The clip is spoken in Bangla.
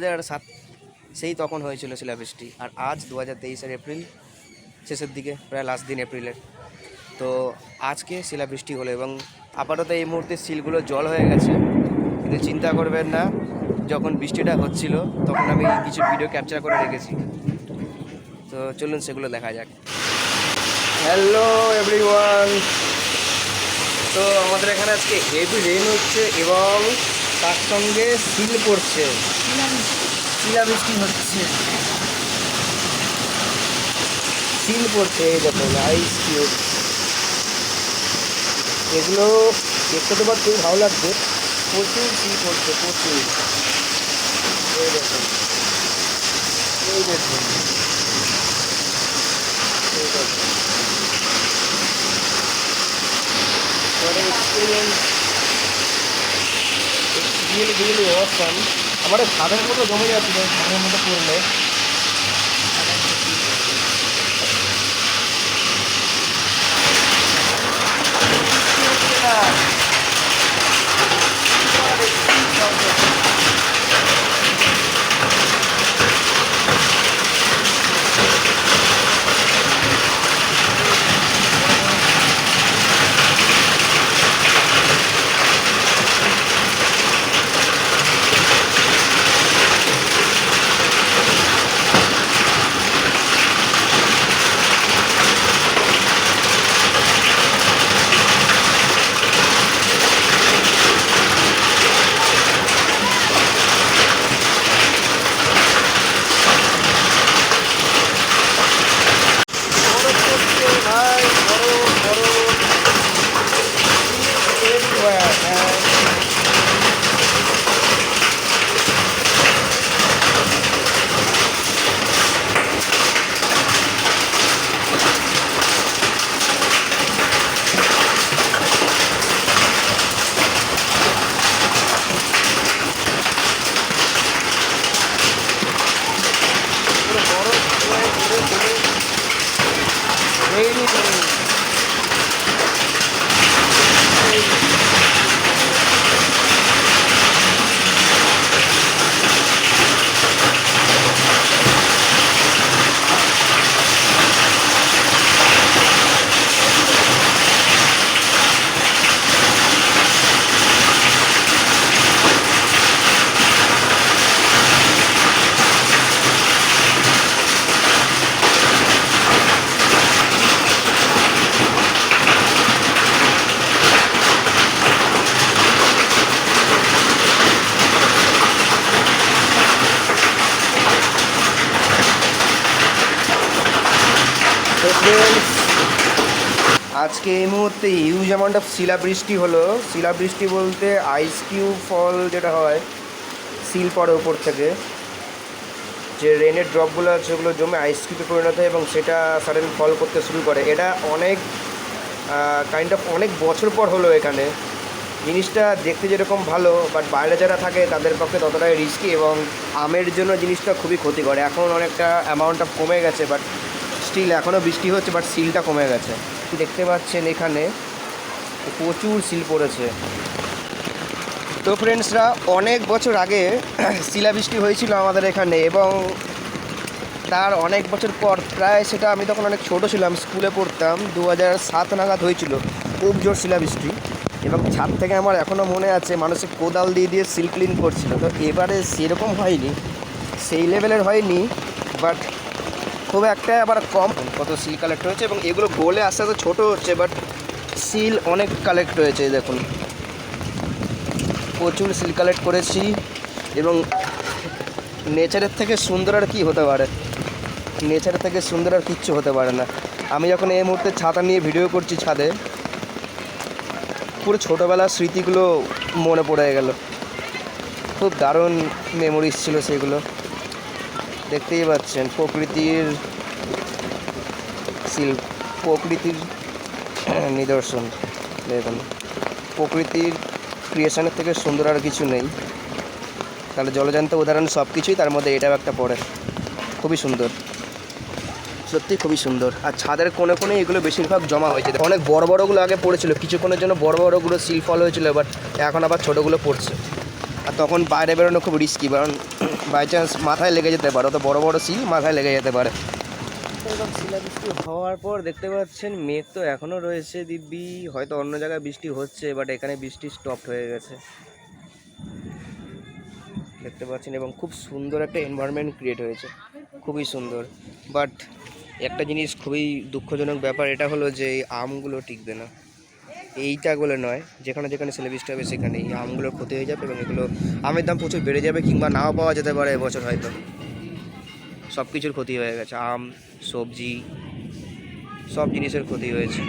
2007 সেই তখন হয়েছিল শিলাবৃষ্টি। আর আজ 2023-এর এপ্রিল শেষের দিকে, প্রায় লাস্ট দিন এপ্রিলের। তো আজকে শিলাবৃষ্টি হলো এবং আপাতত এই মুহূর্তে সিলগুলো জল হয়ে গেছে। কিন্তু চিন্তা করবেন না, যখন বৃষ্টিটা হচ্ছিল তখন আমি কিছু ভিডিও ক্যাপচার করে রেখেছি, তো চলুন সেগুলো দেখা যাক। হ্যালো এভরিওয়ান, তো আমাদের এখানে আজকে হেভি রেন হচ্ছে এবং তার সঙ্গে সিল পড়ছে, শিলাবৃষ্টি হচ্ছে, সিল পড়ছে। এই দেখুন আইস কিউব, এগুলো দেখতে তো খুবই ভালো লাগছে। প্রচুর সিল পড়ছে, প্রচুর। এই দেখুন, এই দেখুন, এই দেখুন, এক্সপিরিয়েন্স রিয়েলি অসাম। আমার ছাদের মতো জমে যাচ্ছিল, ছাদের মতো পড়লে আজকে এই মুহূর্তে হিউজ অ্যামাউন্ট অফ শিলাবৃষ্টি হলো। শিলাবৃষ্টি বলতে আইস কিউব ফল যেটা হয়, সিল পড়ে উপর থেকে, যে রেনের ড্রপগুলো আছে ওগুলো জমে আইস কিউবে পরিণত হয় এবং সেটা সাডেন ফল করতে শুরু করে। এটা অনেক অনেক বছর পর হলো এখানে। জিনিসটা দেখতে যেরকম ভালো, বাট বাইরে যারা থাকে তাদের পক্ষে ততটাই রিস্কি এবং আমের জন্য জিনিসটা খুবই ক্ষতি করে। এখন অনেকটা অ্যামাউন্ট অফ কমে গেছে, বাট স্টিল এখনও বৃষ্টি হচ্ছে, বাট সিলটা কমে গেছে। দেখতে পাচ্ছেন এখানে প্রচুর সিল পড়েছে। তো ফ্রেন্ডসরা, অনেক বছর আগে শিলাবৃষ্টি হয়েছিল আমাদের এখানে এবং তার অনেক বছর পর, প্রায় সেটা আমি তখন অনেক ছোটো ছিলাম, স্কুলে পড়তাম, 2007 নাগাদ হয়েছিল খুব জোর শিলাবৃষ্টি। এবং ছাদ থেকে আমার এখনও মনে আছে মানুষে কোদাল দিয়ে দিয়ে সিল ক্লিন করছিল। তো এবারে সেরকম হয়নি, সেই লেভেলের হয়নি, বাট খুব একটা আবার কম। কত সিল কালেক্ট হয়েছে এবং এগুলো গোলে আস্তে আস্তে ছোটো হচ্ছে, বাট সিল অনেক কালেক্ট হয়েছে। দেখুন প্রচুর সিল কালেক্ট করেছি এবং নেচারের থেকে সুন্দর আর কী হতে পারে, নেচারের থেকে সুন্দর আর কিচ্ছু হতে পারে না। আমি যখন এই মুহূর্তে ছাতা নিয়ে ভিডিও করছি ছাদে, পুরো ছোটোবেলার স্মৃতিগুলো মনে পড়ে গেল। খুব দারুণ মেমোরিজ ছিল সেগুলো। দেখতেই পাচ্ছেন প্রকৃতির সিল, প্রকৃতির নিদর্শন। দেখুন প্রকৃতির ক্রিয়েশনের থেকে সুন্দর আর কিছু নেই। তাহলে জলজান্ত উদাহরণ সব কিছুই, তার মধ্যে এটাও একটা পড়ে। খুবই সুন্দর, সত্যি খুবই সুন্দর। আর ছাদের কোণে কোণে এগুলো বেশিরভাগ জমা হয়েছে। অনেক বড় বড়গুলো আগে পড়েছিল, কিছুক্ষণের জন্য বড় বড়গুলো সিল ফল হয়েছিল, বাট এখন আবার ছোটোগুলো পড়ছে। আর তখন বাইরে বেরোনো খুব রিস্কি, কারণ বাই চান্স মাথায় লেগে যেতে পারে, অত বড় বড় সিল মাথায় লেগে যেতে পারে। এবং শিলাবৃষ্টি হওয়ার পর দেখতে পাচ্ছেন মেঘ তো এখনও রয়েছে দিব্যি, হয়তো অন্য জায়গায় বৃষ্টি হচ্ছে, বাট এখানে বৃষ্টি স্টপড হয়ে গেছে দেখতে পাচ্ছেন। এবং খুব সুন্দর একটা এনভায়রনমেন্ট ক্রিয়েট হয়েছে, খুবই সুন্দর। বাট একটা জিনিস খুবই দুঃখজনক ব্যাপার এটা হলো যে এই আমগুলো টিকবে না, এইটা বলে নয়, যেখানে যেখানে শিলাবৃষ্টি হবে সেখানে এই আমগুলোর ক্ষতি হয়ে যাবে এবং এগুলো আমের দাম প্রচুর বেড়ে যাবে, কিংবা নাও পাওয়া যেতে পারে এবছর, হয়তো সব কিছুর ক্ষতি হয়ে গেছে, আম, সবজি, সব জিনিসের ক্ষতি হয়েছে।